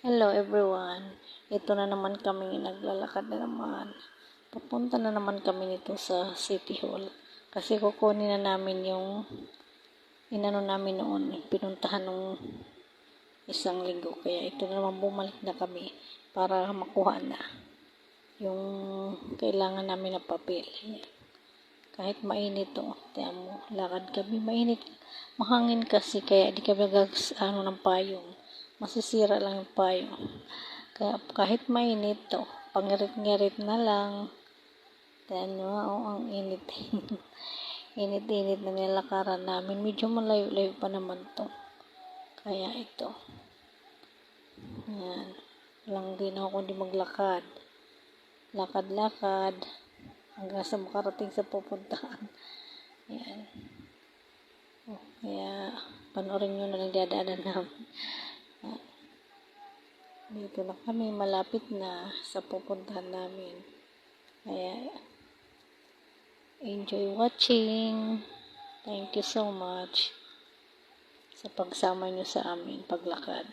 Hello everyone. Ito na naman kami, naglalakad na naman. Papunta na naman kami nito sa City Hall. Kasi kukunin na namin yung inano namin noon, pinuntahan nung isang linggo. Kaya ito na naman, bumalik na kami para makuha na yung kailangan namin na papel. Kahit mainit to, tiyan mo, lakad kami, mainit, mahangin kasi, kaya di kami ng payong. Masisira lang yung payong. Kaya kahit mainit to, pangirit-ngirit na lang. Tiyan nyo, ang init. Init-init na nilakaran namin. Medyo malayo-layo pa naman to. Kaya ito. Yan. Lang din ako kundi maglakad. Lakad-lakad. Hanggang sa makarating sa pupuntahan. Yan. Kaya, panoorin nyo na lang dadaanan namin. Dito na kami, malapit na sa pupuntahan namin. Kaya, enjoy watching. Thank you so much sa pagsama nyo sa amin paglakad.